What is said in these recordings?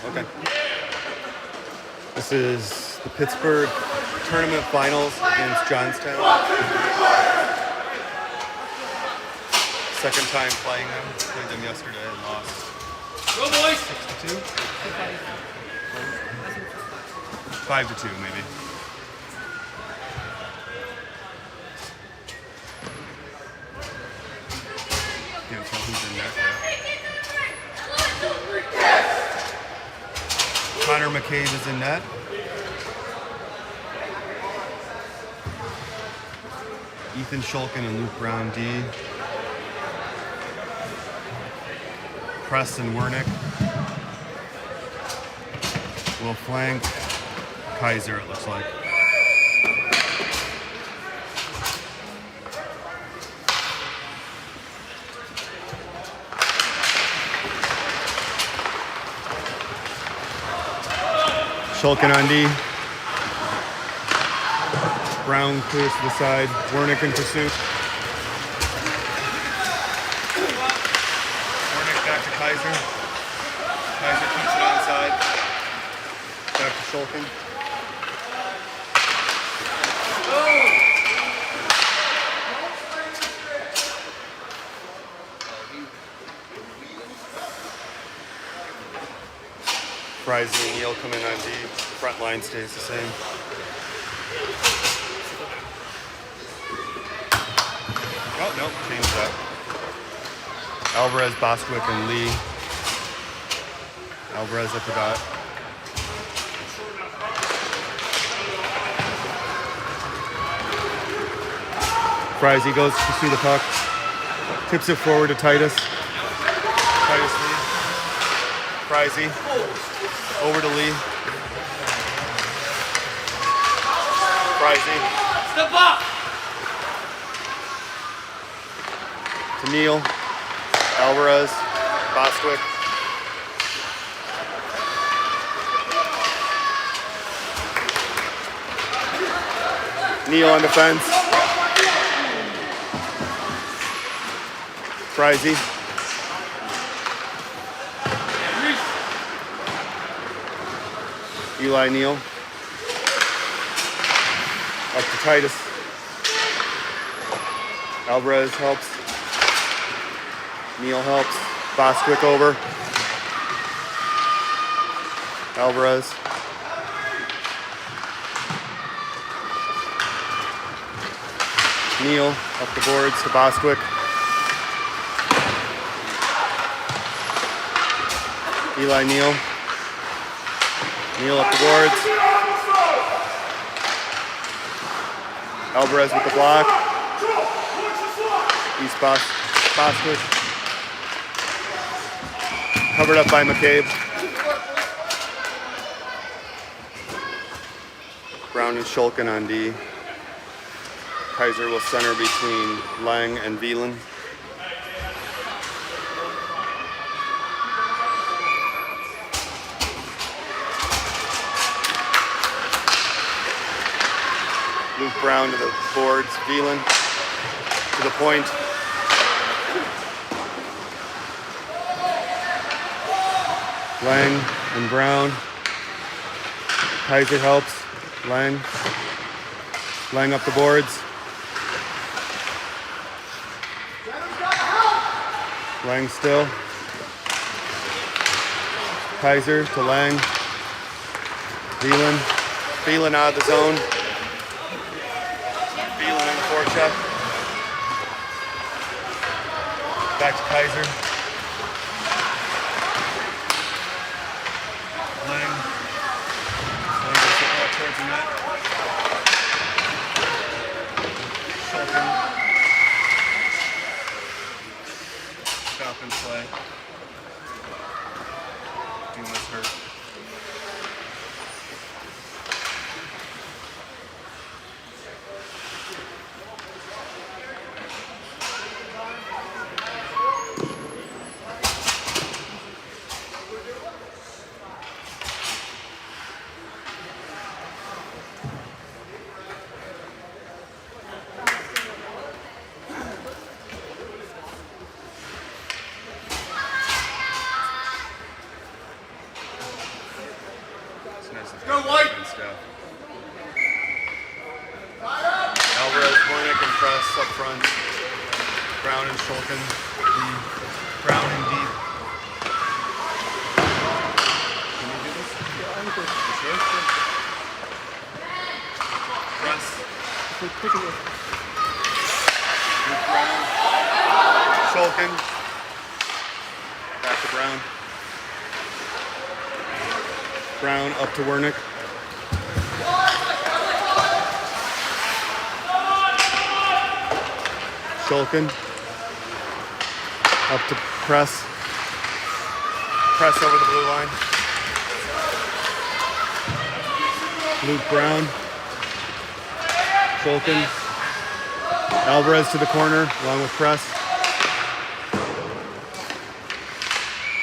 Okay. This is the Pittsburgh tournament finals against Johnstown. Second time playing them. Played them yesterday and lost. Go boys! 6-2? 5-2 maybe. Can't tell who's in net yet. Connor McCabe is in net. Ethan Shulkin and Luke Brown D. Preston Wernick will flank Kaiser, it looks like. Shulkin on D. Brown clears to the side. Wernick in pursuit. Wernick back to Kaiser. Kaiser keeps it onside. Back to Shulkin. Frizzy and Neal come in on D. Front line stays the same. Oh, nope, change that. Alvarez, Bostwick, and Lee. Alvarez at the dot. Frizzy goes to pursue the puck. Tips it forward to Titus. Titus Lee. Frizzy. Over to Lee. Frizzy. Step up! To Neal. Alvarez. Bostwick. Neal on defense. Frizzy. Eli Neal. Up to Titus. Alvarez helps. Neal helps. Bostwick over. Alvarez. Neal up the boards to Bostwick. Eli Neal. Neal up the boards. Alvarez with the block. East Bostwick. Covered up by McCabe. Brown and Shulkin on D. Kaiser will center between Lang and Veland. Luke Brown to the boards. Veland to the point. Lang and Brown. Kaiser helps. Lang. Lang up the boards. Lang still. Kaiser to Lang. Veland. Veland out of the zone. Veland in the forecheck. Back to Kaiser. Lang. Lang gets the ball towards the net. Shulkin. Stop and play. He was hurt. up front. Brown and Shulkin. Brown and deep. Can you do this? Yeah, I'm good. You sure? Press. Brown. Shulkin. Back to Brown. Brown up to Wernick. Shulkin. Up to press. Press over the blue line. Luke Brown. Shulkin. Alvarez to the corner along with press.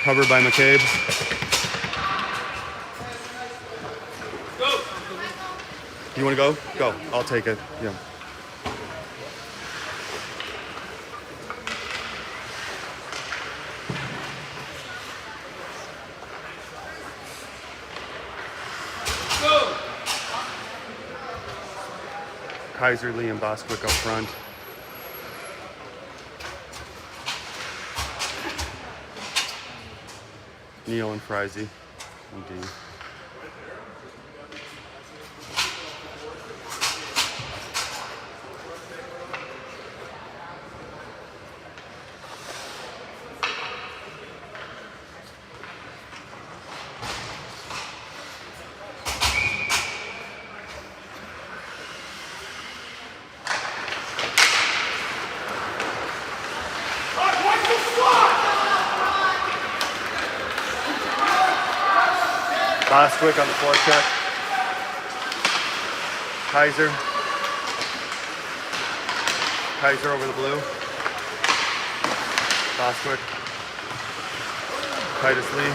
Covered by McCabe. You want to go? Go. I'll take it. Yeah. Kaiser, Lee, and Bostwick up front. Neal and Frizy and D. Bostwick on the forecheck. Kaiser. Kaiser over the blue. Bostwick. Titus Lee.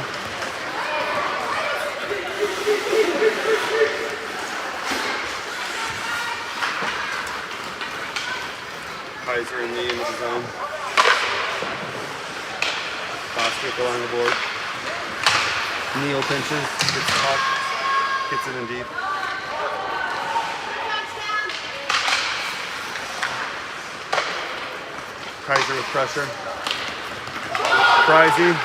Kaiser and Lee into the zone. Bostwick along the board. Neal pinches, gets the puck, gets it in deep. Kaiser with pressure. Frizy.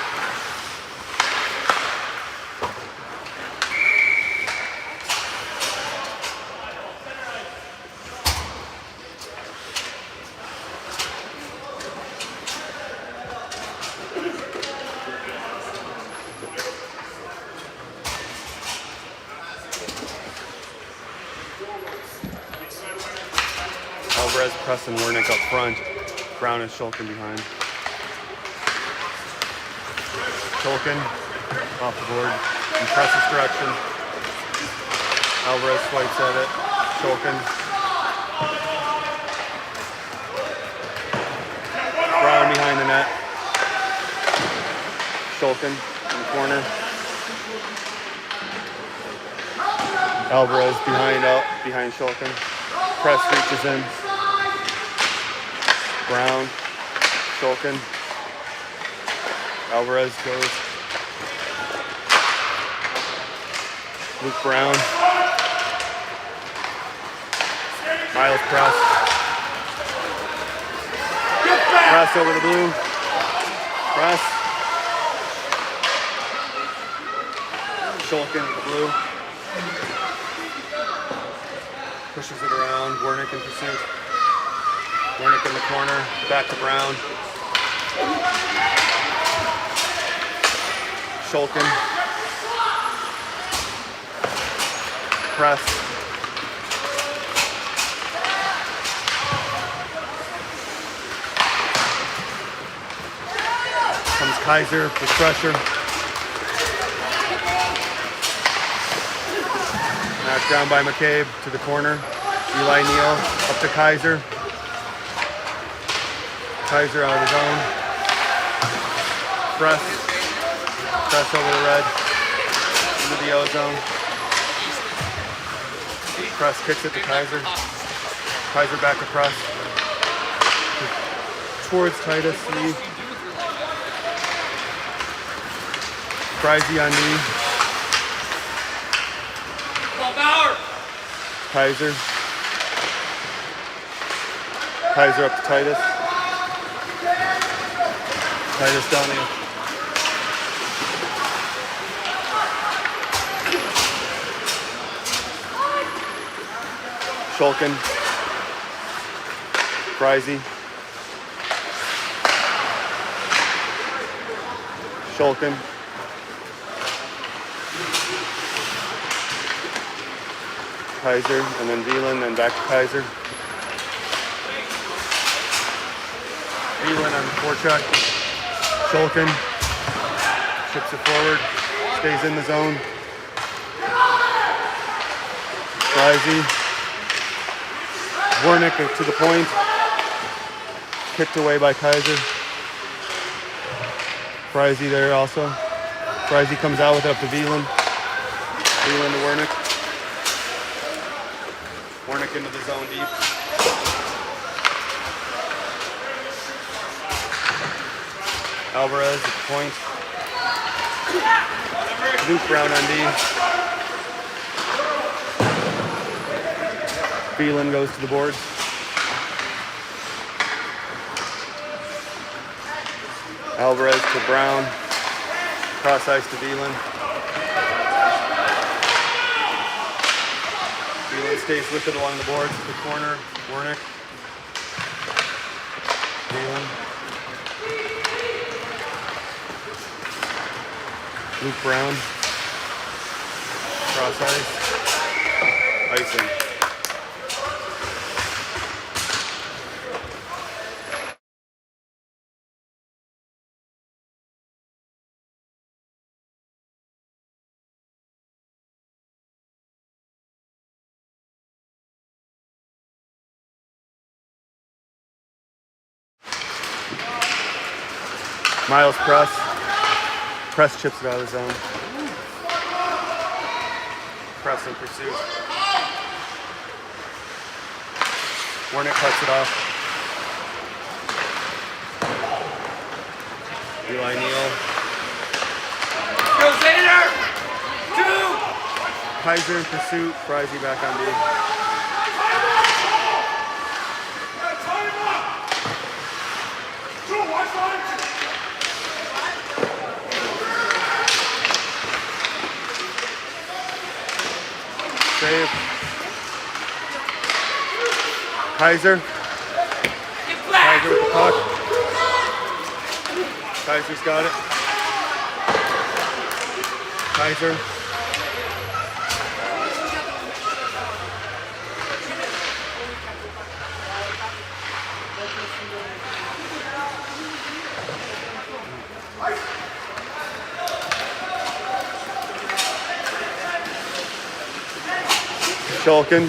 Alvarez pressing Wernick up front. Brown and Shulkin behind. Shulkin off the board in press's direction. Alvarez swipes at it. Shulkin. Brown behind the net. Shulkin in the corner. Alvarez behind Shulkin. Press reaches in. Brown, Shulkin, Alvarez goes. Luke Brown, Miles press. Press over the blue. Press. Shulkin with the blue. Pushes it around. Wernick in pursuit. Wernick in the corner, back to Brown. Shulkin. Press. Comes Kaiser with pressure. Knocked down by McCabe to the corner. Eli Neal up to Kaiser. Kaiser out of his own. Press. Press over the red. Into the ozone. Press kicks it to Kaiser. Kaiser back to press. Towards Titus Lee. Frizy on knee. Kaiser. Kaiser up to Titus. Titus down here. Shulkin. Frizzy. Shulkin. Kaiser, and then Veland, and back to Kaiser. Veland on the forecheck. Shulkin. Chips it forward. Stays in the zone. Frizzy. Warnick to the point. Kicked away by Kaiser. Frizzy there also. Frizzy comes out with it up to Veland. Veland to Warnick. Warnick into the zone deep. Alvarez at the point. Luke Brown on D. Veland goes to the boards. Alvarez to Brown. Cross ice to Veland. Veland stays with it along the boards to the corner. Warnick. Veland. Luke Brown. Cross ice. Icing. Miles press. Press chips it out of the zone. Press in pursuit. Warnick cuts it off. Eli Neal. Go Xander! 2! Kaiser in pursuit. Frizzy back on D. Save. Kaiser. Kaiser with the puck. Kaiser's got it. Kaiser. Shulkin.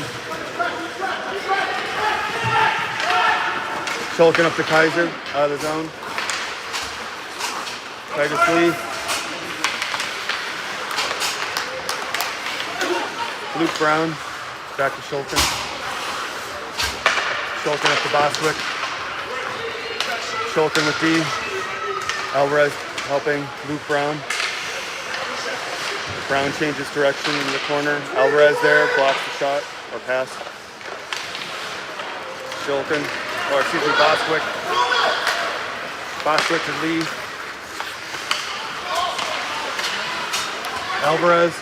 Shulkin up to Kaiser, out of the zone. Titus Lee. Luke Brown, back to Shulkin. Shulkin up to Bostwick. Shulkin with D. Alvarez helping Luke Brown. Brown changes direction in the corner. Alvarez there, blocks the shot, or pass. Shulkin, or excuse me, Bostwick. Bostwick to Lee. Alvarez.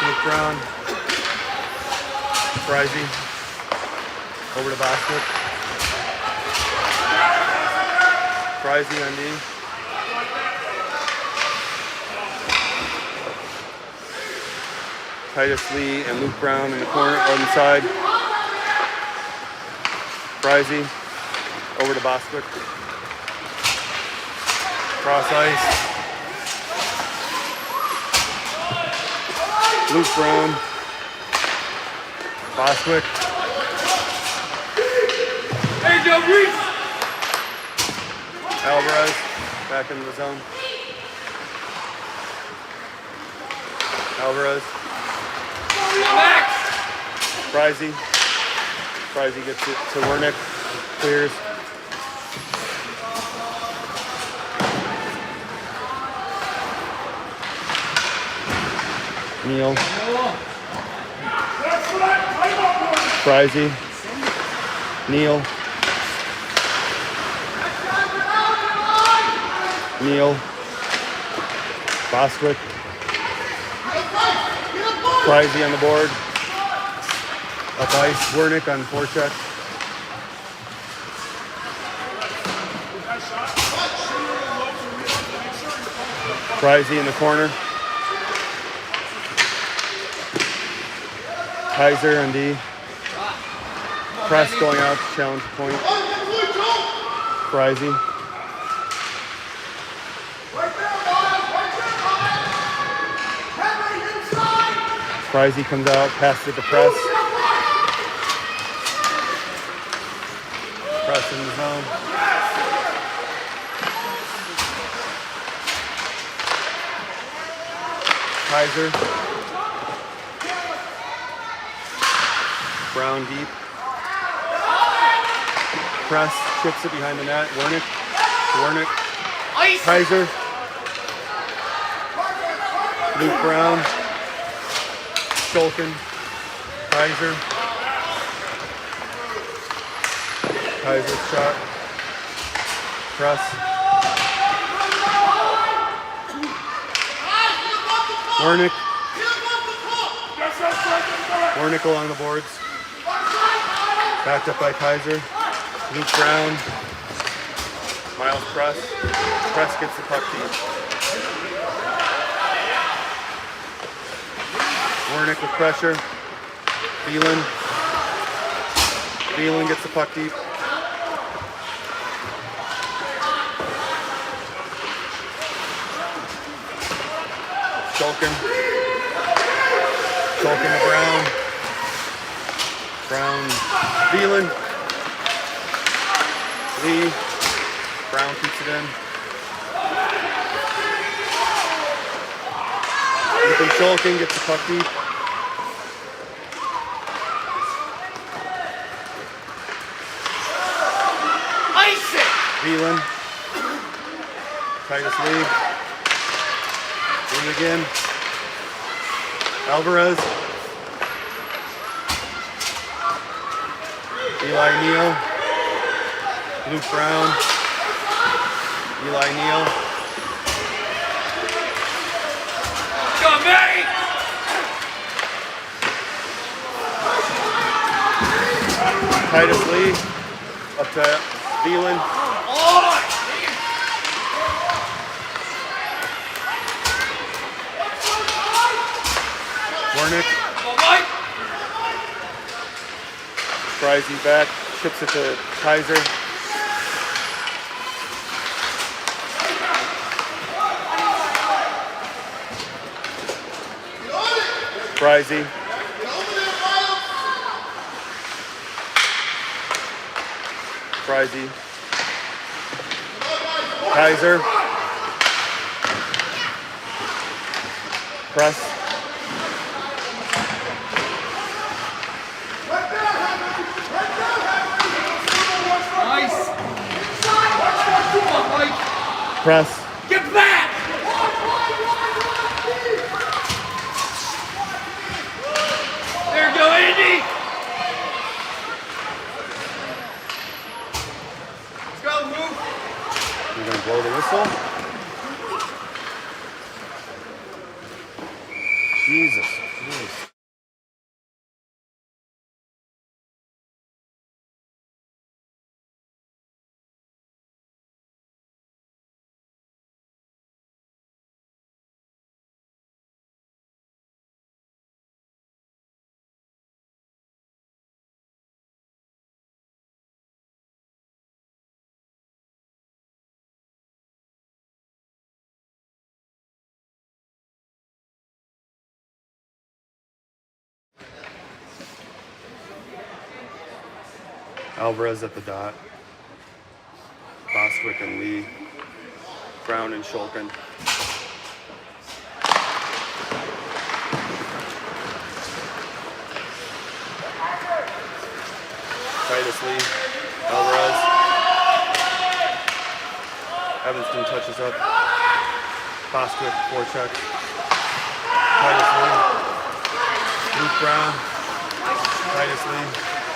Luke Brown. Frizzy. Over to Bostwick. Frizzy on D. Titus Lee and Luke Brown in the corner on the side. Frizzy over to Bostwick. Cross ice. Luke Brown. Bostwick. Hey, Joe Reese! Alvarez back into the zone. Alvarez. Max! Frizzy. Frizzy gets it to Warnick. Clears. Neal. That's right! Frizy, Neal, Bostwick, Frizy on the board, up ice, Wernick on forecheck. Frizy in the corner. Kaiser on D. Press going out, challenge point. Frizy. Frizy comes out, passes it to Press. Press in the zone. Kaiser. Brown deep. Press, chips it behind the net. Wernick. Kaiser. Luke Brown. Shulkin. Kaiser. Kaiser shot. Press. Wernick along the boards. Backed up by Kaiser. Luke Brown. Miles Press. Press gets the puck deep. Wernick with pressure. Thielen gets the puck deep. Shulkin to Brown. Thielen. Lee. Brown keeps it in. Ethan Shulkin gets the puck deep. Ice it! Thielen. Titus Lee. Lee again. Alvarez. Eli Neal. Luke Brown. Eli Neal. Go, Matty! Titus Lee. Up to Thielen. Wernick. Frizy back, chips it to Kaiser. Frizy. Kaiser. Press. Press. Get back! There you go, Andy! Let's go, move! You're going to blow the whistle? Jesus Christ. Alvarez at the dot. Bostwick and Lee. Brown and Shulkin. Titus Lee. Alvarez. Evanston touches up. Bostwick, forecheck. Titus Lee. Luke Brown. Titus Lee.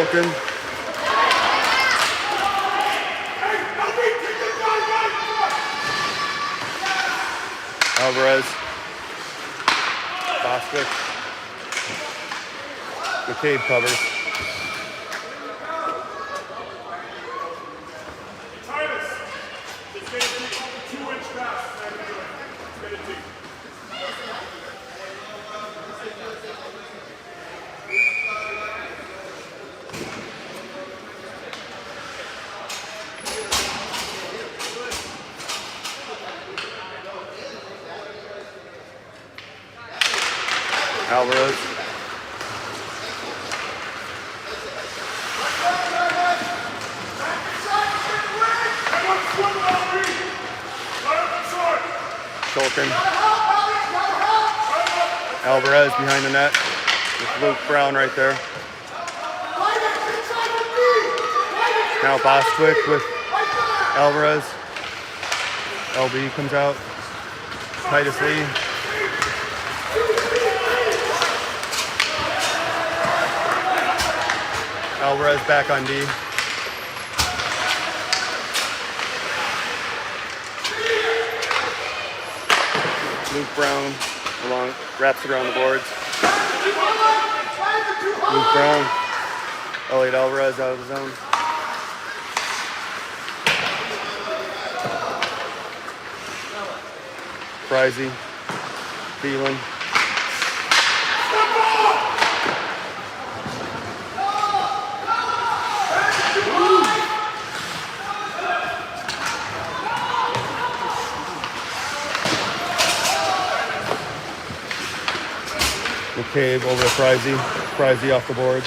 Shulkin. Alvarez. Bostwick. McCabe covers. Alvarez. Shulkin. Alvarez behind the net with Luke Brown right there. Now Bostwick with Alvarez. LB comes out. Titus Lee. Alvarez back on D. Luke Brown along, wraps it around the boards. Luke Brown. Elliot Alvarez out of the zone. Frizey. Thielen. McCabe over to Frizey. Frizey off the boards.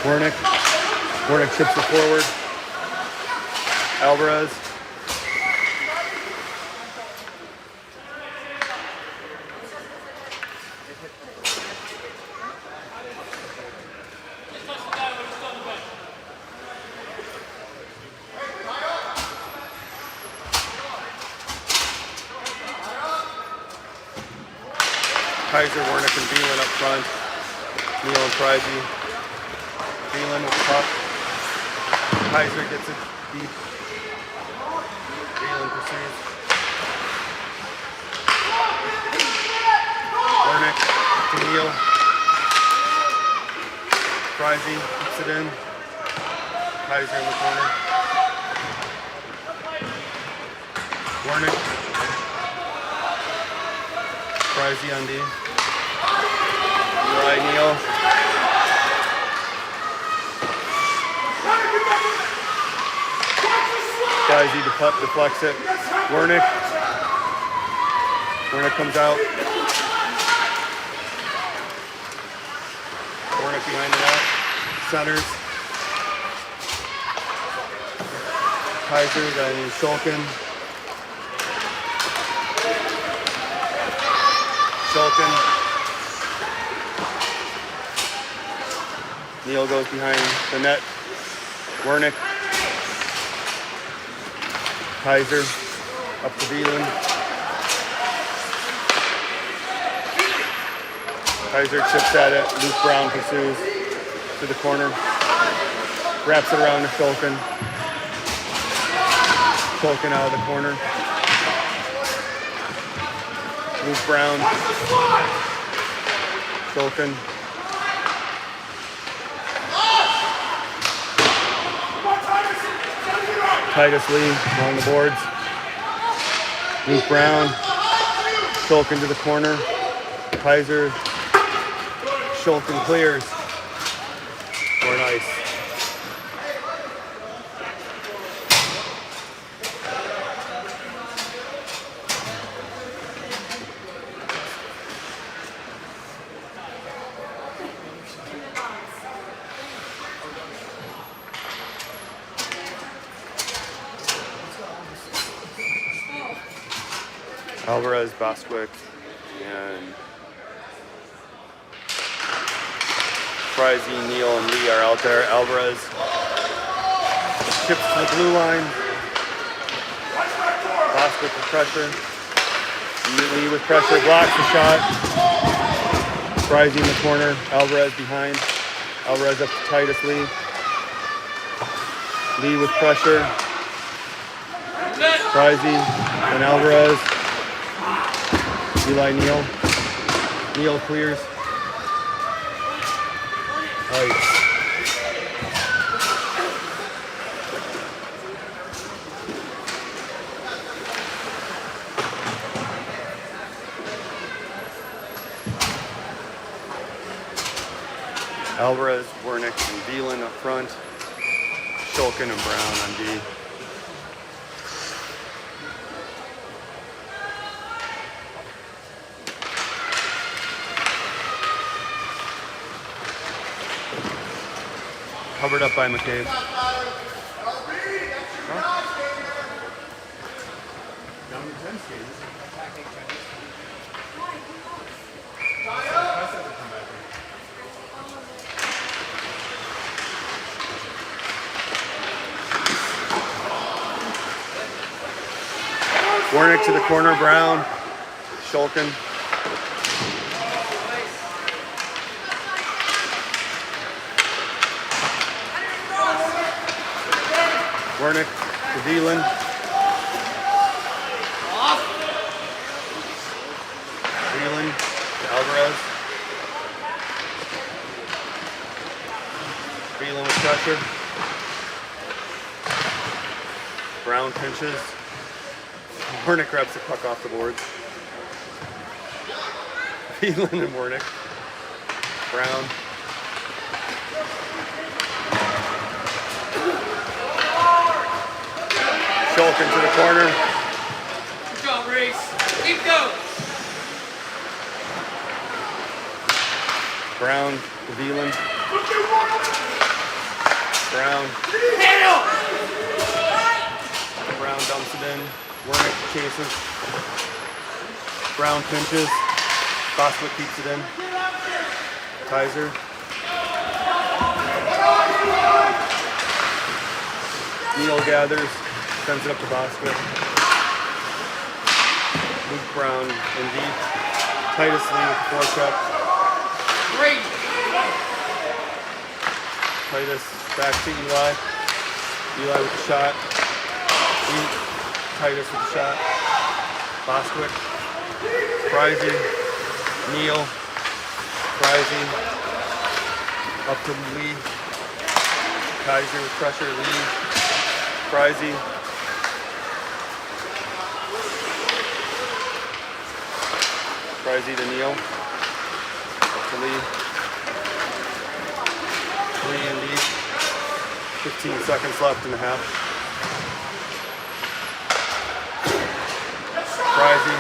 Wernick. Wernick chips it forward. Alvarez. Kaiser, Wernick, and Thielen up front. Neal and Frizey. Thielen with the puck. Kaiser gets it deep. Thielen pursues. Wernick to Neal. Frizey keeps it in. Kaiser in the corner. Wernick. Frizey on D. Right, Neal. Frizey deflects it. Wernick. Wernick comes out. Wernick behind the net. Centers. Kaiser, then Shulkin. Shulkin. Neal goes behind the net. Wernick. Kaiser up to Thielen. Kaiser chips at it. Luke Brown pursues to the corner. Wraps it around to Shulkin. Shulkin out of the corner. Luke Brown. Shulkin. Titus Lee along the boards. Luke Brown. Shulkin to the corner. Kaiser. Shulkin clears. Or nice. Alvarez, Bostwick, and Frizey, Neal, and Lee are out there. Alvarez chips to the blue line. Bostwick with pressure. Lee with pressure, blocks the shot. Frizey in the corner. Alvarez behind. Alvarez up to Titus Lee. Lee with pressure. Frizey and Alvarez. Eli Neal. Neal clears. Ice. Alvarez, Wernick, and Veland up front. Shulkin and Brown on D. Covered up by McCabe. Down to 10 skates. Wernick to the corner, Brown, Shulkin. Wernick to Veland. Veland to Alvarez. Veland with pressure. Brown pinches. Wernick grabs the puck off the boards. Veland and Wernick. Brown. Shulkin to the corner. Good job, Reese. Keep going. Brown to Veland. Brown. Handle! Brown dumps it in. Wernick chases. Brown pinches. Boswick keeps it in. Kaiser. Neal gathers. Sends it up to Boswick. Luke Brown in deep. Titus Lee with the forecheck. Great. Titus back to Eli. Eli with the shot. Titus with the shot. Boswick. Frizey. Neal. Frizey. Up to Lee. Kaiser with pressure. Lee. Frizey. Frizey to Neal. Up to Lee. Lee and Lee. 15 seconds left in the half. Frizey.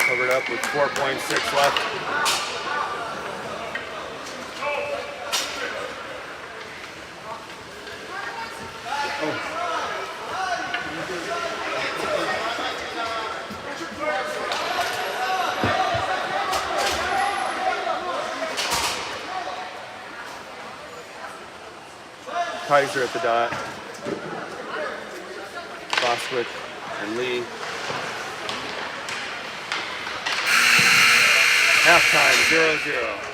Covered up with 4.6 left. Kaiser at the dot. Boswick and Lee. Halftime, 0-0.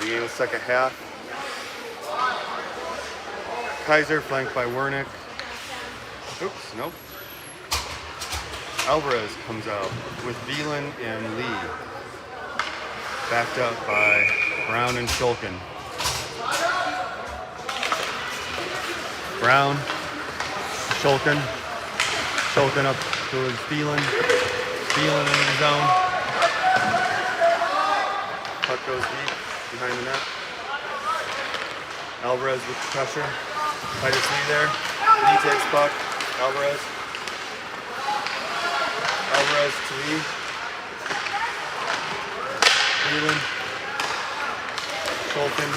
beginning of the second half. Kaiser flanked by Wernick. Oops, nope. Alvarez comes out with Veland and Lee. Backed up by Brown and Shulkin. Brown, Shulkin. Shulkin up towards Veland. Veland into the zone. Puck goes deep behind the net. Alvarez with the pressure. Titus Lee there. Lee takes puck. Alvarez. Alvarez to Lee. Veland. Shulkin.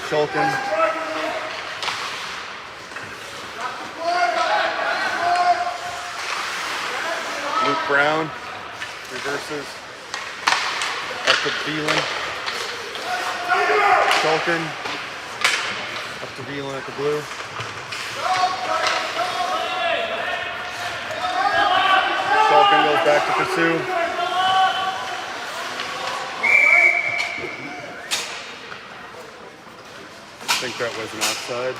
Shulkin. Luke Brown reverses up to Veland. Shulkin up to Veland at the blue. Shulkin goes back to pursue. I think that was an offside.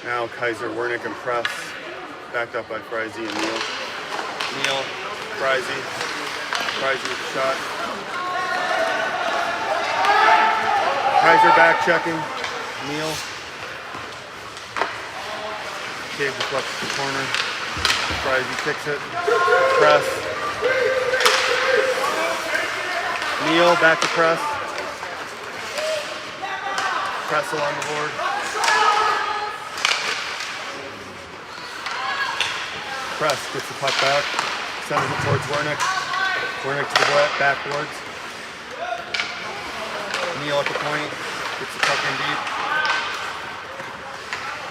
Now Kaiser, Wernick, and Press, backed up by Friese and Neal. Neal, Friese with the shot. Kaiser back checking. Neal. Cave deflects the corner. Friese kicks it. Press. Neal back to Press. Press along the board. Press gets the puck back, sends it towards Wernick. Wernick to the backboards. Neal at the point, gets the puck in deep.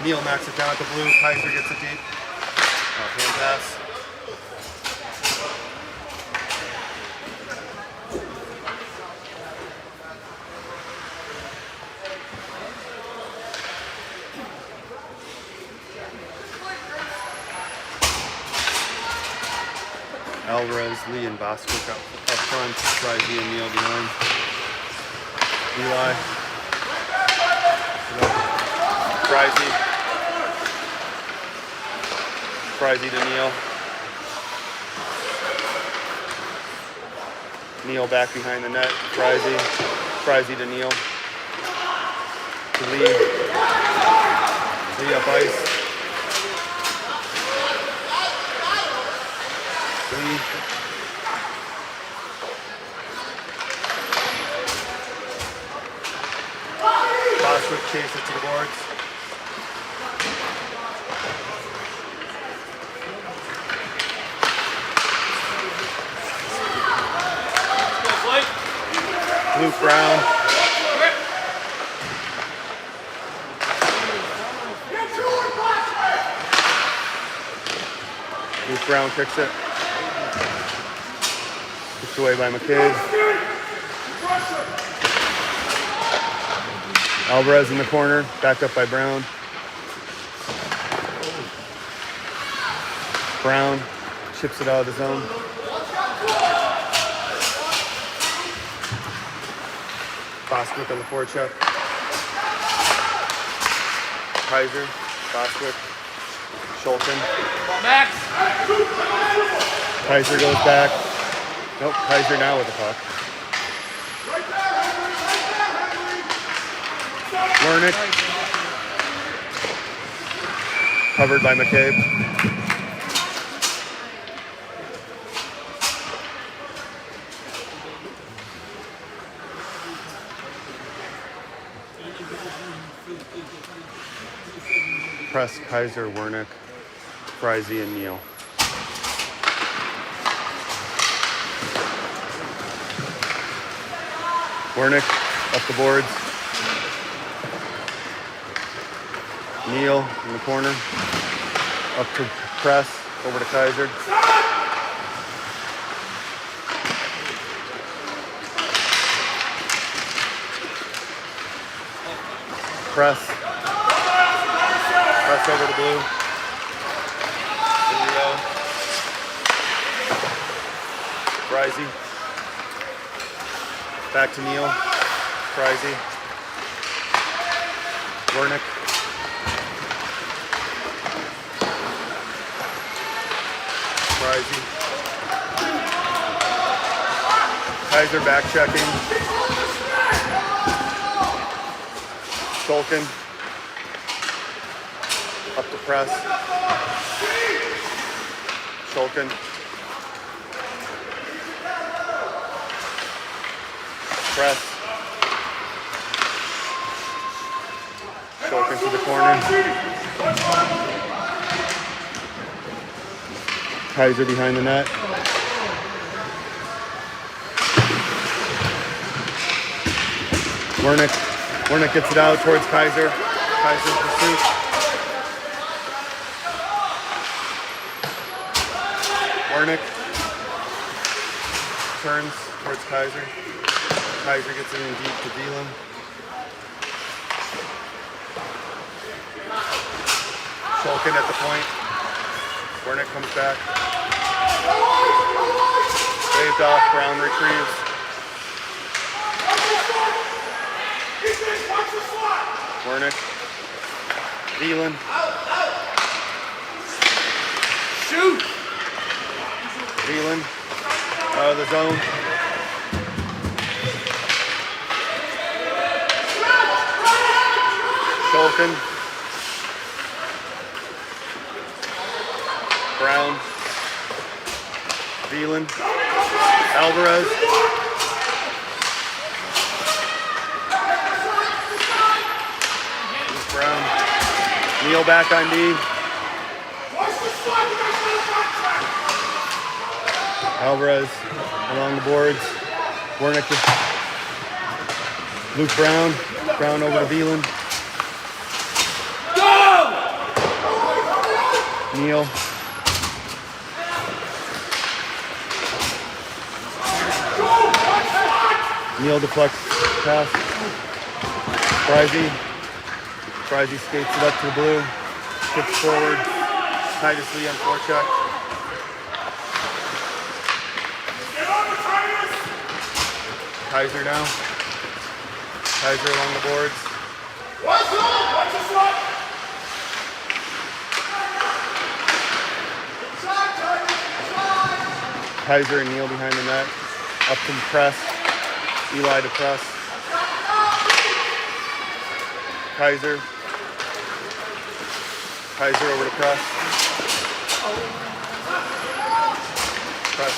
Neal knocks it down at the blue, Kaiser gets it deep. Hand pass. Alvarez, Lee, and Bostwick up front. Friese and Neal behind. Eli. Friese to Neal. Neal back behind the net. Friese to Neal. To Lee. Lee up ice. Lee. Bostwick chase it to the boards. Luke Brown. Luke Brown kicks it. Pushed away by McCabe. Alvarez in the corner, backed up by Brown. Brown chips it out of the zone. Bostwick on the forecheck. Kaiser, Bostwick, Shulkin. Max. Kaiser goes back. Nope, Kaiser now with the puck. Wernick. Covered by McCabe. Press, Kaiser, Wernick, Friese, and Neal. Wernick up the boards. Neal in the corner. Up to press over to Kaiser. Press. Press over to Blue. There we go. Frizy. Back to Neil. Frizy. Wernick. Frizy. Kaiser back checking. Stolken. Up to press. Stolken. Press. Stolken to the corner. Kaiser behind the net. Wernick gets it out towards Kaiser. Kaiser in pursuit. Wernick turns towards Kaiser. Kaiser gets it in deep to Dielan. Shulkin at the point. Wernick comes back. Waved off, Brown retrieves. Wernick. Dielan. Shoot! Dielan. Out of the zone. Shulkin. Brown. Dielan. Alvarez. Brown. Neil back on D. Alvarez along the boards. Wernick to Luke Brown. Brown over to Dielan. Neil. Neil deflects pass. Frizy. Frizy skates it up to the blue. Tips forward. Titus Lee on forecheck. Kaiser now. Kaiser along the boards. Kaiser and Neil behind the net. Up to the press. Eli to press. Kaiser. Kaiser over to press. Press.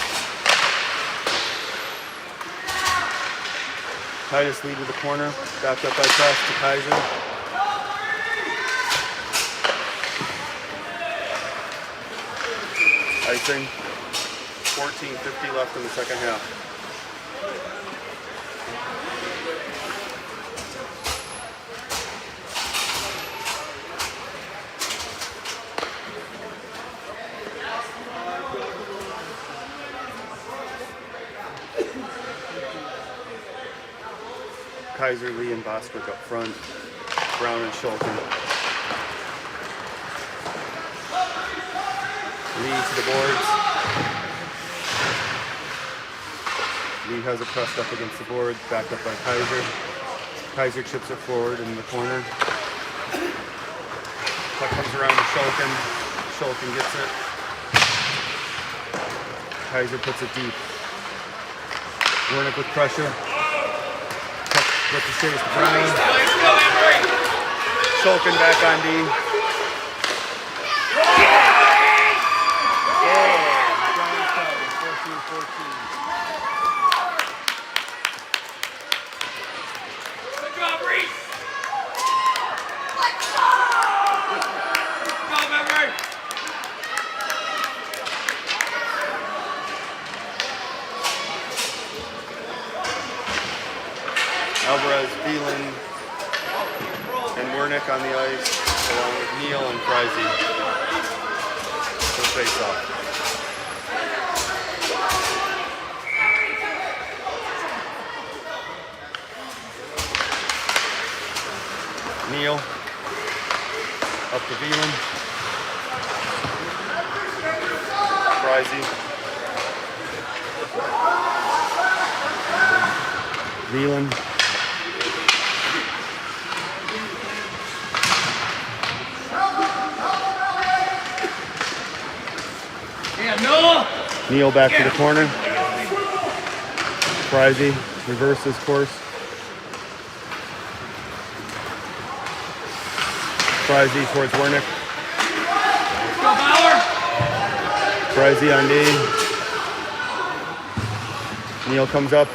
Titus lead to the corner. Backed up by press to Kaiser. Icing. 14:50 left in the second half. Kaiser, Lee, and Bostwick up front. Brown and Shulkin. Lee to the boards. Lee has it pressed up against the boards, backed up by Kaiser. Kaiser chips it forward in the corner. Puck comes around to Shulkin. Shulkin gets it. Kaiser puts it deep. Wernick with pressure. Puck with the chase to Brown. Shulkin back on D. Johnstown, 14-14. Good job, Reese! Let's go, Memory! Alvarez, Dielan, and Wernick on the ice, along with Neil and Frizy. So face-off. Neal up to Veland. Frizy. Veland. Yeah, Noah. Neal back to the corner. Frizy reverses course. Frizy towards Wernick. Go Bauer. Frizy on D. Neal comes up.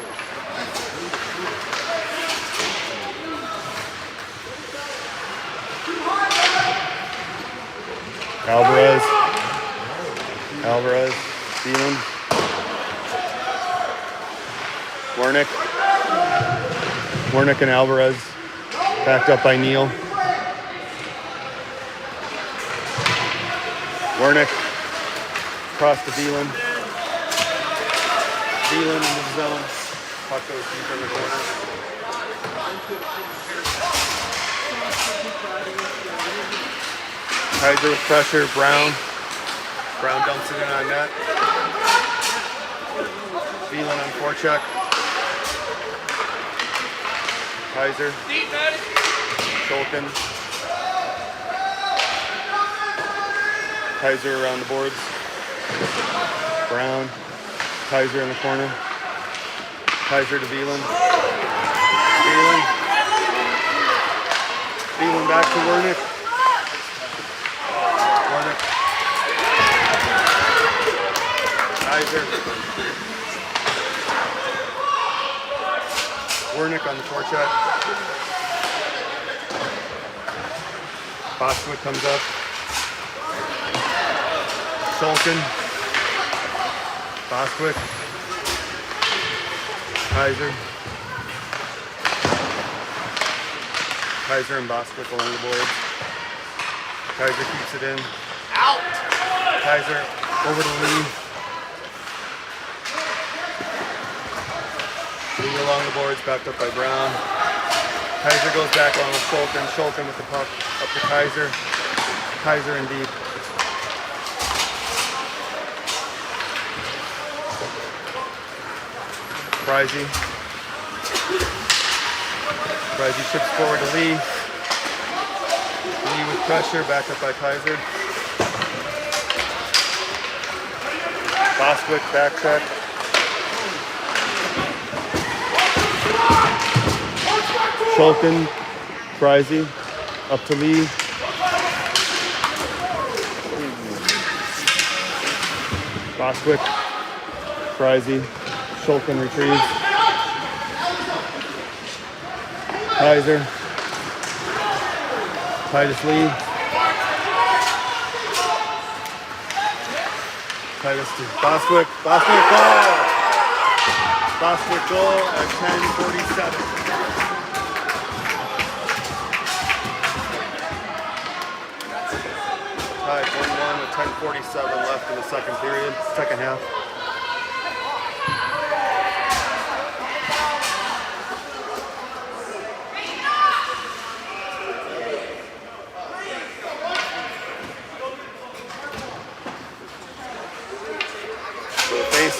Alvarez. Veland. Wernick and Alvarez. Backed up by Neal. Wernick across to Veland. Veland into the zone. Puck goes deep in the corner. Kaiser with pressure. Brown dumps it in on net. Veland on forecheck. Kaiser. Shulkin. Kaiser around the boards. Brown. Kaiser in the corner. Kaiser to Veland. Veland back to Wernick. Kaiser. Wernick on the forecheck. Bostwick comes up. Shulkin. Bostwick. Kaiser. Kaiser and Bostwick along the boards. Kaiser keeps it in. Out. Kaiser over to Lee. Lee along the boards, backed up by Brown. Kaiser goes back on with Shulkin. Shulkin with the puck up to Kaiser. Kaiser in deep. Frizy ships forward to Lee. Lee with pressure, back up by Kaiser. Bostwick back check. Shulkin, Frizy, up to Lee. Bostwick, Frizy. Shulkin retrieves. Kaiser. Titus Lee. Titus to Bostwick. Bostwick goal! Bostwick goal at 10:47. Tied 1-1 with 10:47 left in the second period, second half.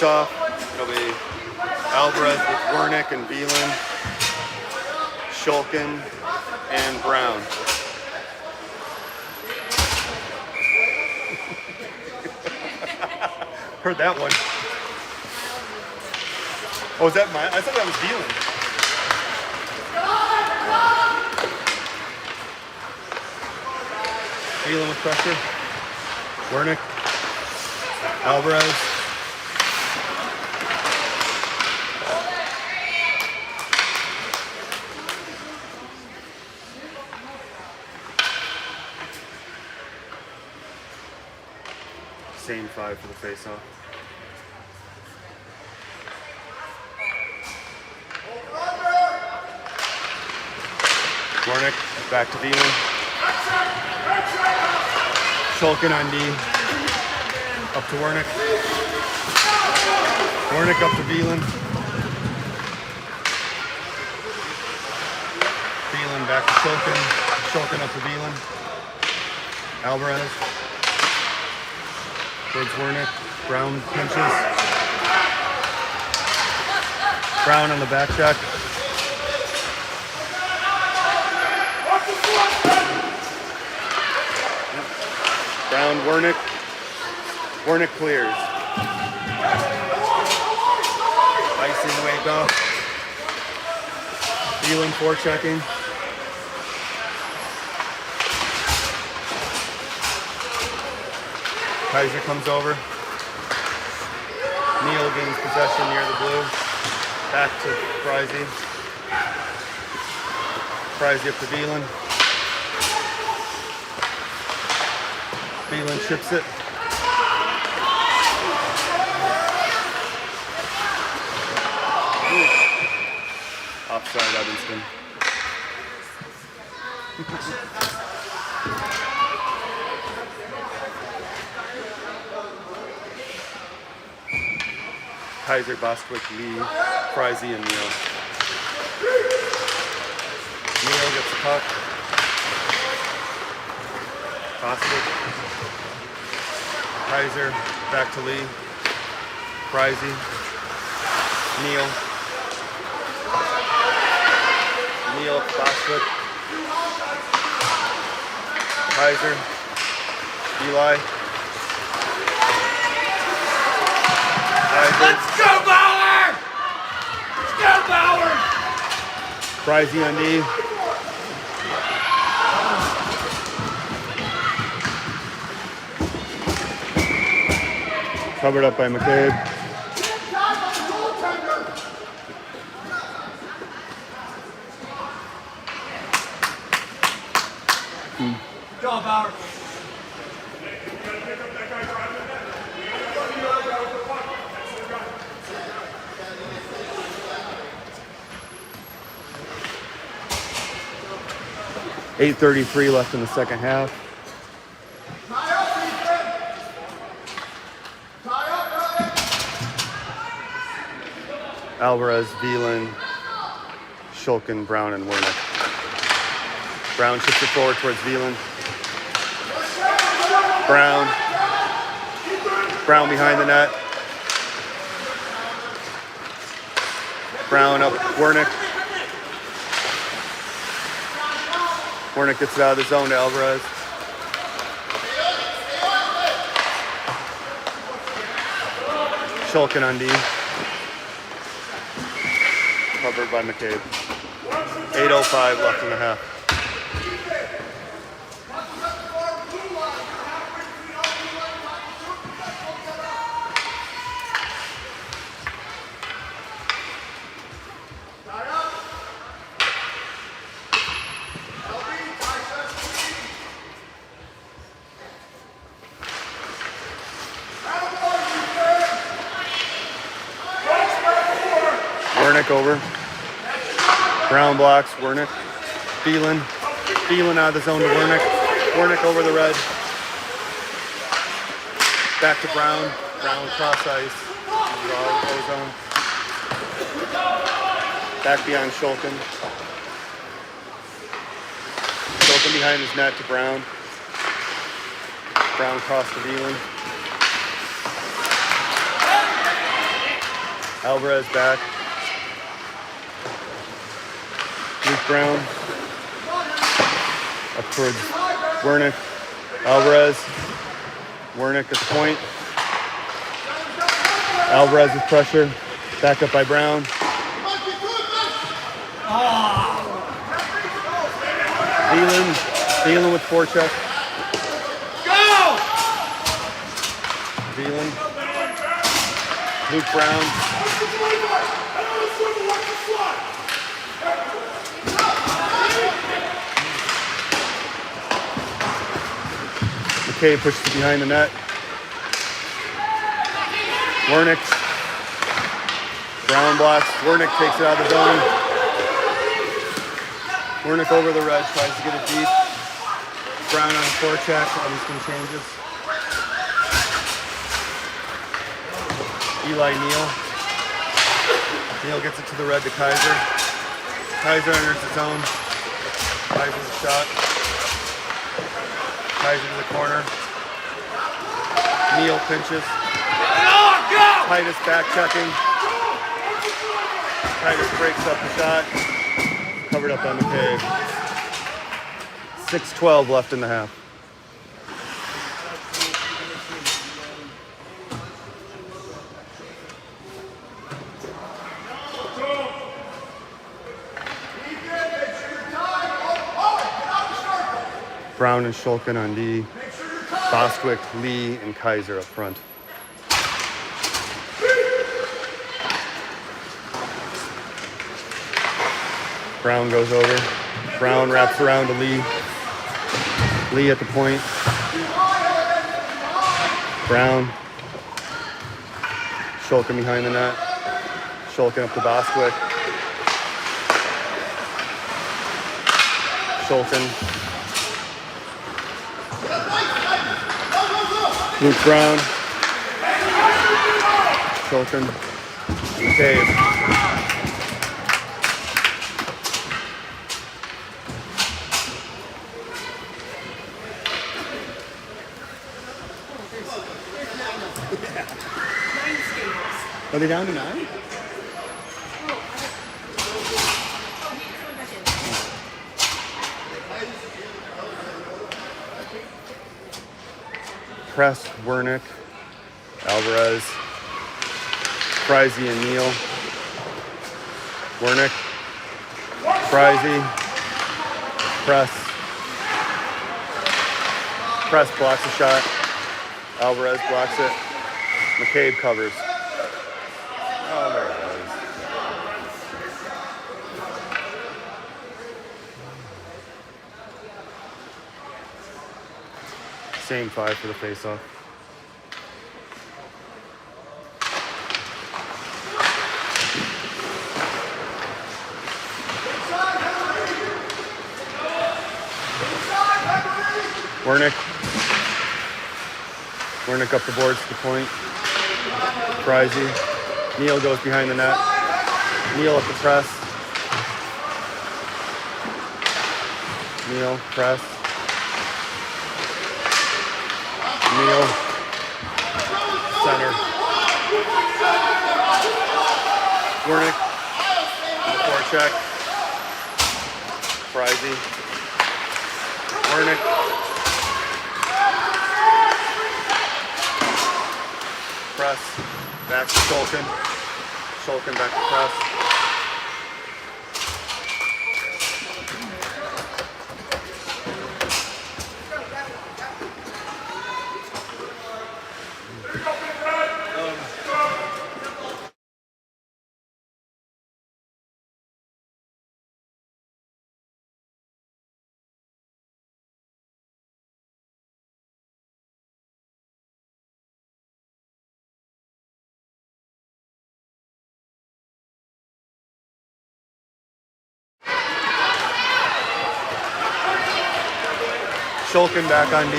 Off. It'll be Alvarez with Wernick and Veland, Shulkin, and Brown. Heard that one. Oh, is that mine? I thought that was Veland. Veland with pressure. Wernick. Alvarez. Same 5 for the face-off. Wernick back to Veland. Shulkin on D. Up to Wernick. Wernick up to Veland. Veland back to Shulkin. Shulkin up to Veland. Alvarez. Towards Wernick. Brown pinches. Brown on the back check. Brown, Wernick. Wernick clears. Icing wake off. Veland forechecking. Kaiser comes over. Neal gains possession near the blue. Back to Frizy. Frizy up to Veland. Veland chips it. Offside Evanston. Kaiser, Bostwick, Lee, Frizy, and Neal. Neal gets the puck. Bostwick. Kaiser, back to Lee. Frizy. Neal. Neal, Bostwick. Kaiser. Eli. Let's go, Bauer! Let's go, Bauer! Frizy on D. Covered up by McCabe. Good job, Bauer. 8:33 left in the second half. Alvarez, Veland, Shulkin, Brown, and Wernick. Brown shifts it forward towards Veland. Brown. Brown behind the net. Brown up Wernick. Wernick gets it out of the zone to Alvarez. Shulkin on D. Covered by McCabe. 8:05 left in the half. Wernick over. Brown blocks, Wernick. Veland. Veland out of the zone to Wernick. Wernick over the red. Back to Brown. Brown cross ice. Ozone. Back beyond Shulkin. Shulkin behind his net to Brown. Brown cross to Veland. Alvarez back. Luke Brown. Up towards Wernick. Alvarez. Wernick at the point. Alvarez with pressure. Back up by Brown. Veland with forecheck. Go! Veland. Luke Brown. McCabe pushes it behind the net. Wernick. Brown blocks. Wernick takes it out of the zone. Wernick over the red, tries to get it deep. Brown on the forecheck. Evanston changes. Eli Neal. Neal gets it to the red to Kaiser. Kaiser enters the zone. Kaiser's a shot. Kaiser to the corner. Neal pinches. Titus back checking. Titus breaks up the shot. Covered up on McCabe. 6:12 left in the half. Brown and Shulkin on D. Bostwick, Lee, and Kaiser up front. Brown goes over. Brown wraps around to Lee. Lee at the point. Brown. Shulkin behind the net. Shulkin up to Bostwick. Shulkin. Luke Brown. Shulkin. Cave. Are they down to 9? Press, Wernick, Alvarez, Frizey and Neal. Wernick, Frizey, Press. Press blocks a shot. Alvarez blocks it. McCabe covers. Oh, there it is. Same 5 for the faceoff. Wernick up the boards to the point. Frizey. Neal goes behind the net. Neal at the press. Neal, press. Neal. Center. Wernick. Forecheck. Frizey. Wernick. Press. Back to Shulkin. Shulkin back to press. Shulkin back on D.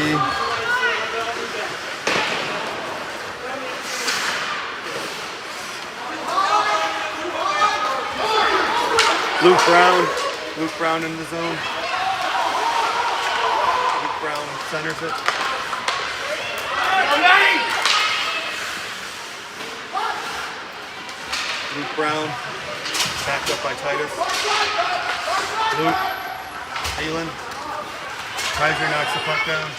Luke Brown in the zone. Luke Brown centers it. Luke Brown, backed up by Titus. Luke, Thielen. Kaiser knocks the puck down.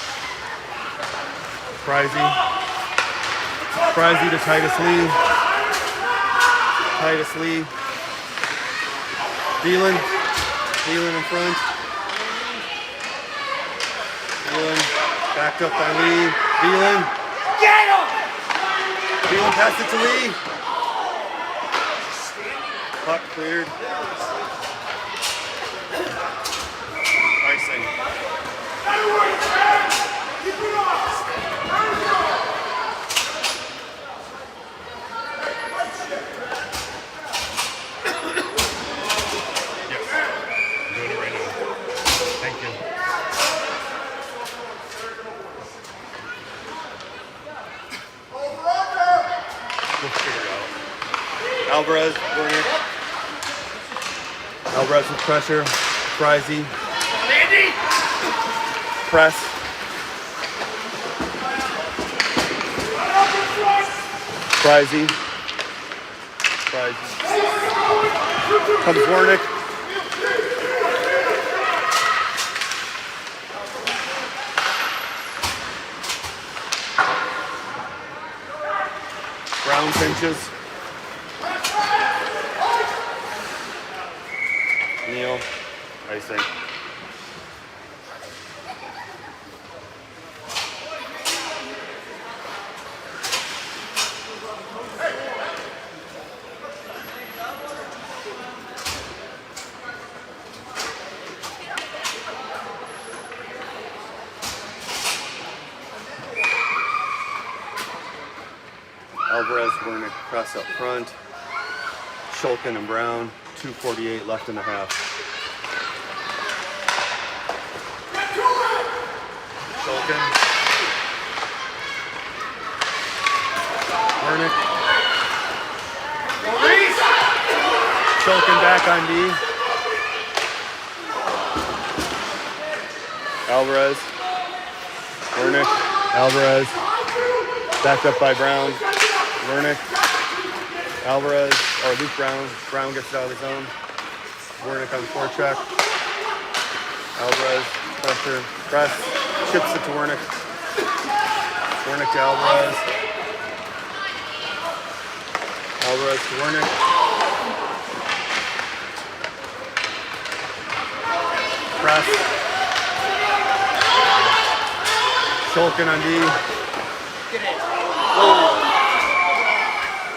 Frizey to Titus Lee. Titus Lee. Thielen in front. Thielen backed up by Lee. Thielen. Get him! Thielen passed it to Lee. Puck cleared. Icing. figure it out. Alvarez, Wernick. Alvarez with pressure. Frizy. Press. Frizy. Frizy. Comes Wernick. Brown pinches. Neal. Icing. Alvarez, Wernick, press up front. Shulkin and Brown, 2:48 left in the half. Shulkin. Wernick. Shulkin back on D. Alvarez. Wernick. Alvarez. Backed up by Brown. Wernick, Alvarez, or Luke Brown. Brown gets it out of the zone. Wernick on forecheck. Alvarez, pressure, press, chips it to Wernick. Wernick to Alvarez. Alvarez to Wernick. Press. Shulkin on D. Get it.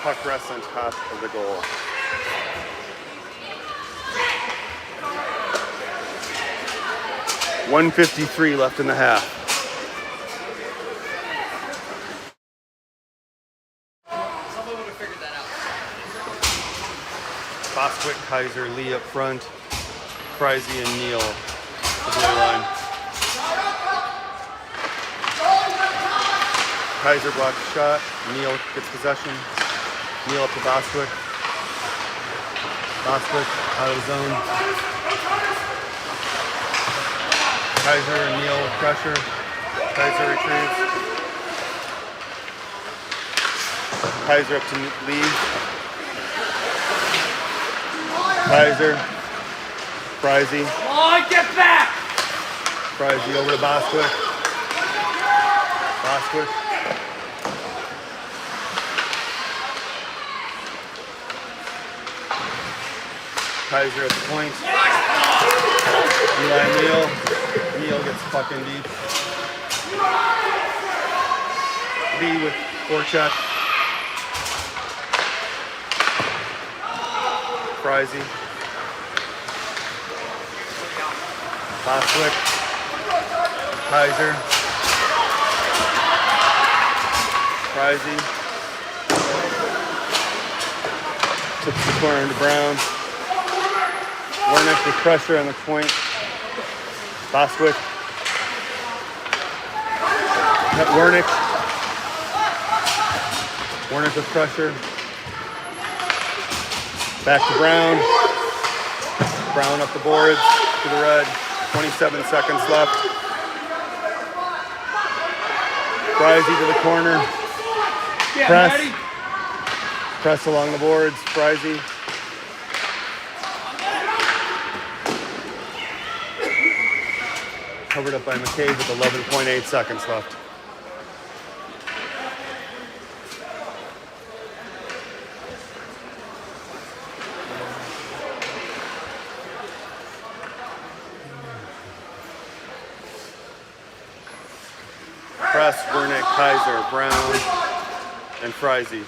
Puck rests on top of the goal. .153 left in the half. Someone would have figured that out. Bostwick, Kaiser, Lee up front. Frizy and Neal the blue line. Kaiser blocks the shot. Neal gets possession. Neal up to Bostwick. Bostwick out of the zone. Kaiser and Neal with pressure. Kaiser retrieves. Kaiser up to Lee. Kaiser. Frizy. Come on, get back! Frizy over to Bostwick. Bostwick. Kaiser at the point. Eli Neal. Neal gets fucking deep. Lee with forecheck. Frizy. Bostwick. Kaiser. Frizy. Tips the corner into Brown. Wernick with pressure on the point. Bostwick. Wernick. Wernick with pressure. Back to Brown. Brown up the boards to the red. 27 seconds left. Frizy to the corner. Press. Press along the boards. Frizy. Covered up by McCabe with 11.8 seconds left. Press, Wernick, Kaiser, Brown, and Frizy.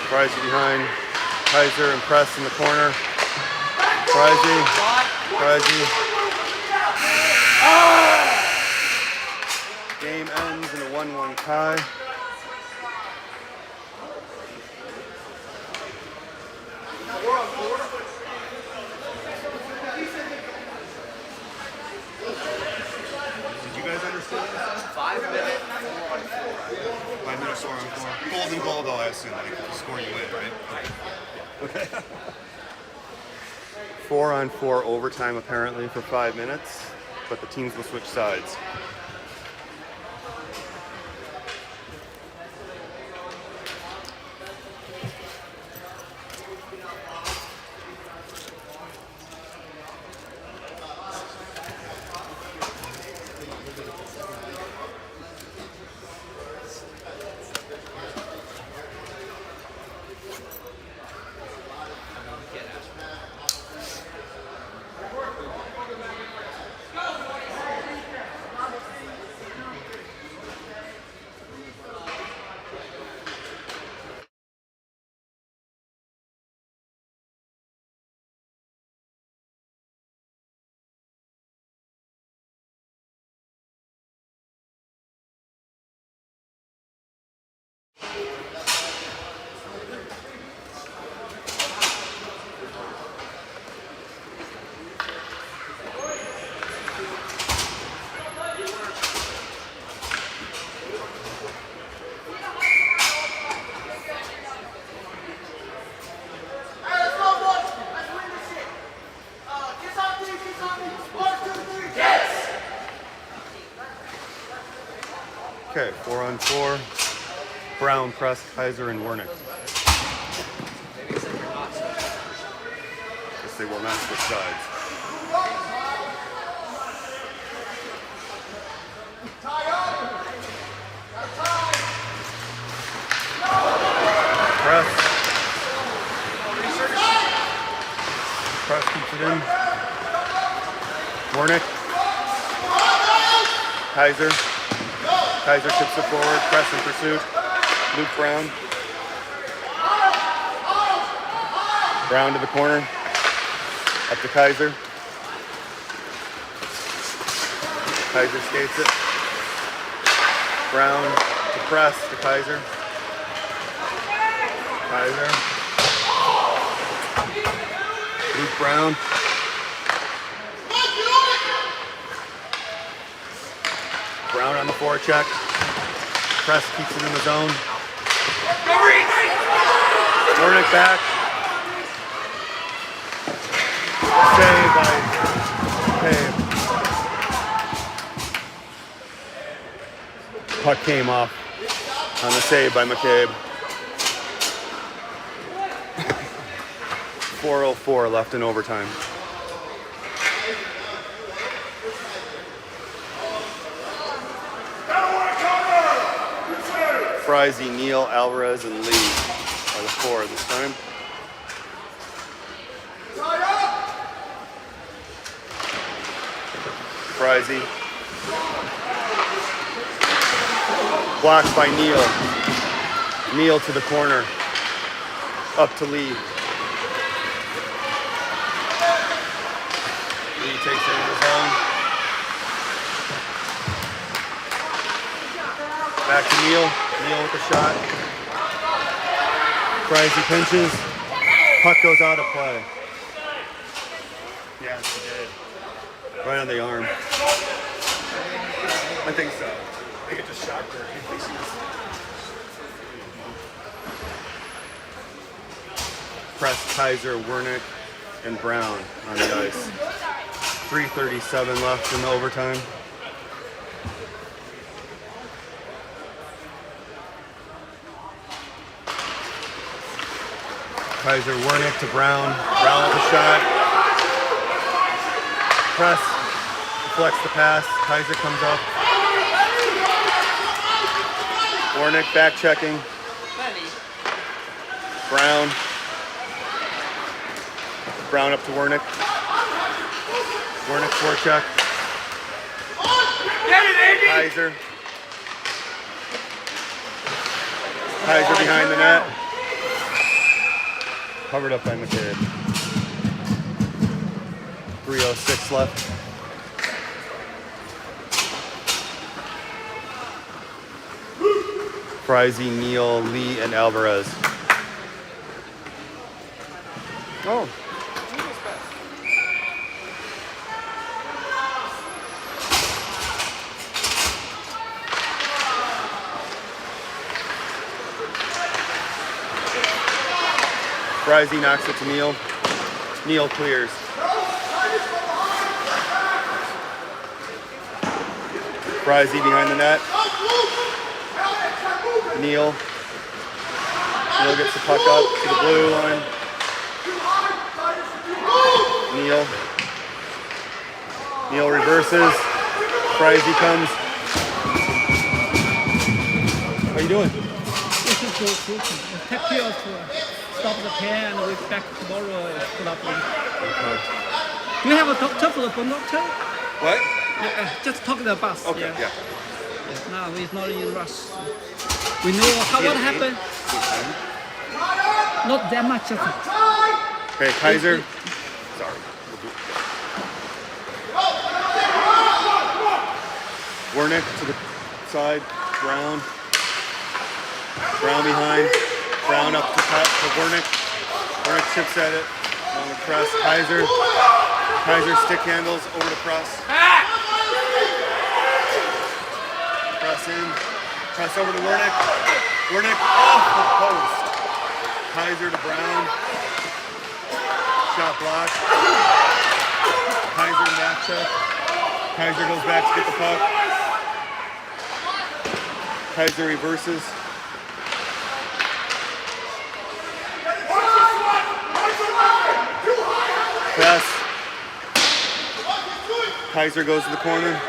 Frizy behind, Kaiser and press in the corner. Frizy, Frizy. Game ends in a 1-1 tie. minutes score on score. Gold and goal, though, I assume. Like, if you score, you win, right? Okay. 4-on-4 overtime apparently for 5 minutes, but the teams will switch sides. Okay, 4-on-4. Brown, Press, Kaiser, and Wernick. Guess they will not switch sides. Press. Press keeps it in. Wernick. Kaiser. Kaiser tips it forward. Press in pursuit. Luke Brown. Brown to the corner. Up to Kaiser. Kaiser skates it. Brown to Press to Kaiser. Kaiser. Luke Brown. Brown on the forecheck. Press keeps it in the zone. Wernick back. Save by McCabe. Puck came off on the save by McCabe. 4:04 left in overtime. Frizy, Neal, Alvarez, and Lee are the 4 this time. Frizy. Blocked by Neal. Neal to the corner. Up to Lee. Lee takes it in the zone. Back to Neal. Neal with the shot. Frizy pinches. Puck goes out of play. Yes, he did. Right on the arm. I think so. I think it just shocked her. Press, Kaiser, Wernick, and Brown on the ice. 3:37 left in the overtime. Kaiser, Wernick to Brown. Brown with a shot. Press, deflects the pass. Kaiser comes up. Wernick back checking. Brown. Brown up to Wernick. Wernick forecheck. Kaiser. Kaiser behind the net. Covered up by McCabe. 3:06 left. Frizy, Neal, Lee, and Alvarez. Oh. Frizy knocks it to Neal. Neal clears. Frizy behind the net. Neal. Neal gets the puck up to the blue line. Neal. Neal reverses. Frizy comes. How you doing? This is good. Take care of stop the pain and we back tomorrow. Put up. Do you have a doctor for the bone doctor? What? Just talk to the bus. Okay, yeah. No, it's not in rush. We know what happened. Not that much. Okay, Kaiser. Sorry. Wernick to the side. Brown. Brown behind. Brown up to top for Wernick. Wernick chips at it. On the press. Kaiser. Kaiser stick handles over to press. Press in. Press over to Wernick. Wernick off the post. Kaiser to Brown. Shot blocked. Kaiser back check. Kaiser goes back to get the puck. Kaiser reverses. Press. Kaiser goes to the corner.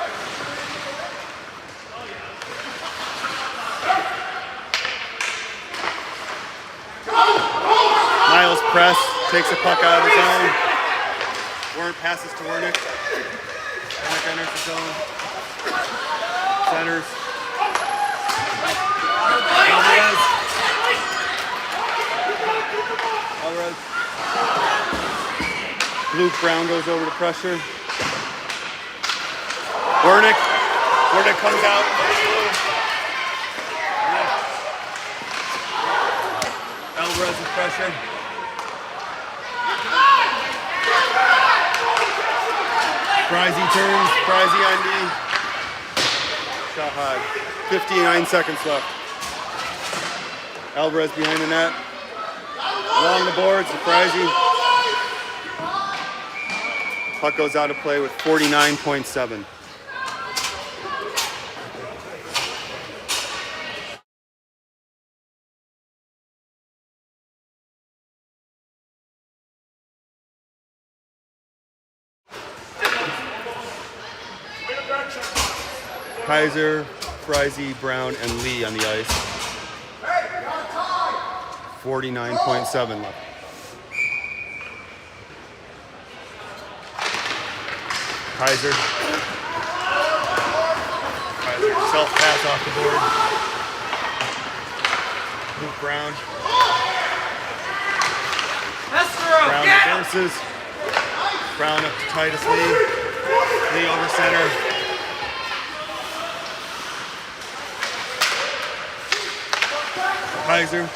Miles press, takes the puck out of the zone. Warren passes to Wernick. Wernick enters the zone. Centers. Alvarez. Luke Brown goes over to pressure. Wernick. Wernick comes out. Alvarez with pressure. Frizy turns. Frizy on D. Shot high. 59 seconds left. Alvarez behind the net. Along the boards to Frizy. Puck goes out of play with 49.7. Kaiser, Frizy, Brown, and Lee on the ice. 49.7 left. Kaiser. Kaiser self-pass off the board. Luke Brown. Brown reverses. Brown up to Titus Lee. Lee over center. Kaiser.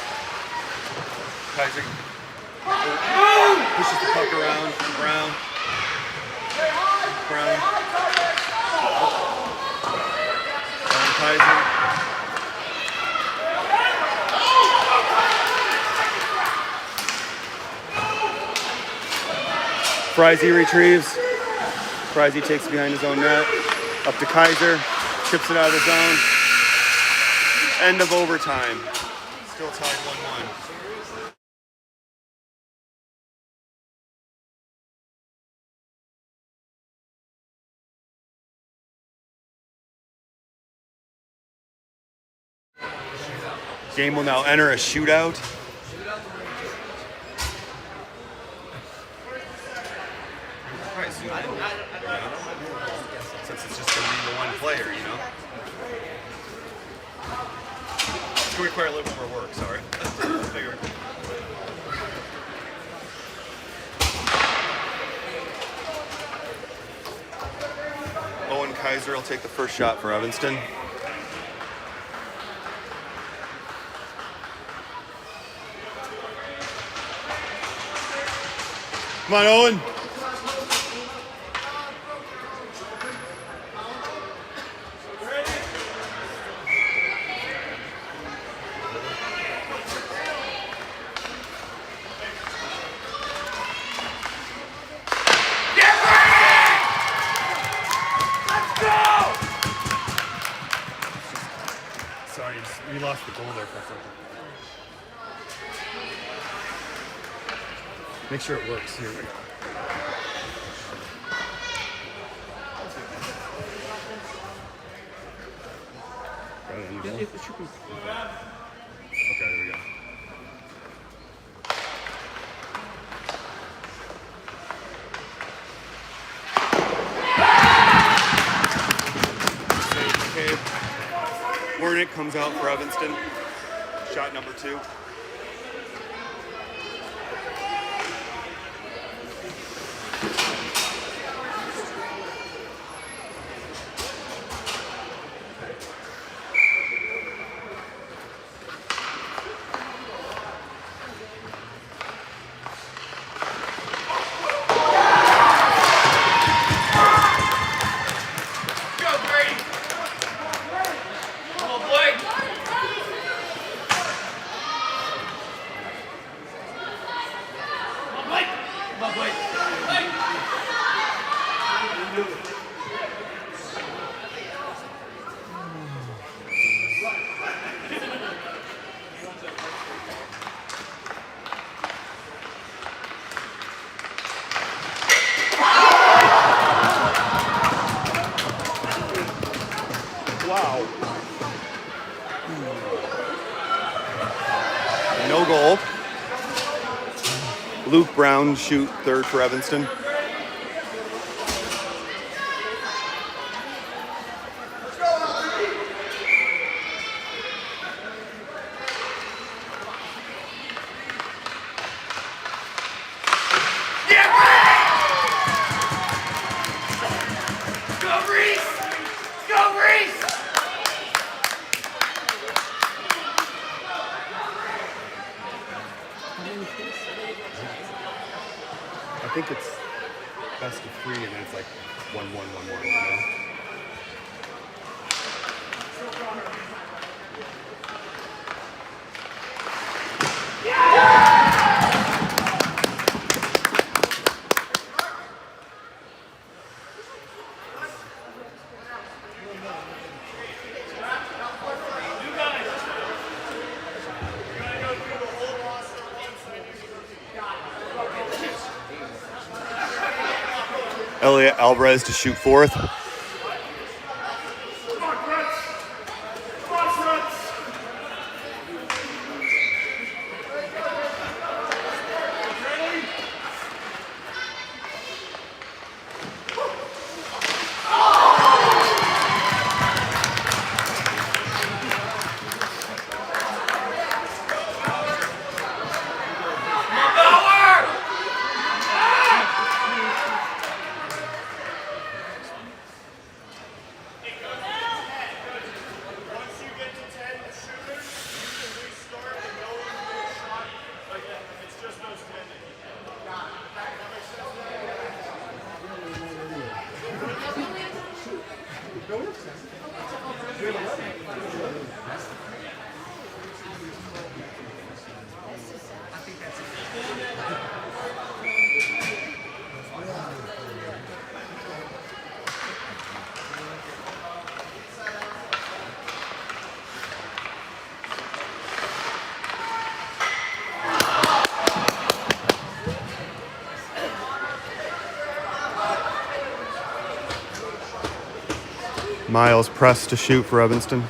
Kaiser pushes the puck around. Brown. Brown. Kaiser. Frizy retrieves. Frizy takes behind his own net. Up to Kaiser. Chips it out of the zone. End of overtime. Still tied 1-1. Game will now enter a shootout. Since it's just going to be the one player, you know. It's going to require a little bit more work, sorry. Bigger. Owen Kaiser will take the first shot for Evanston. Come on, Owen. We lost the goal there for a second. Make sure it works. Here we go. Right on the goal. It should be. Okay, there we go. Okay. Wernick comes out for Evanston. Shot number 2. Wow. No goal. Luke Brown shoot third for Evanston. I think it's best of 3 and then it's like 1-1, 1-1, you know? Elliot Alvarez to shoot fourth. Miles pressed to shoot for Evanston.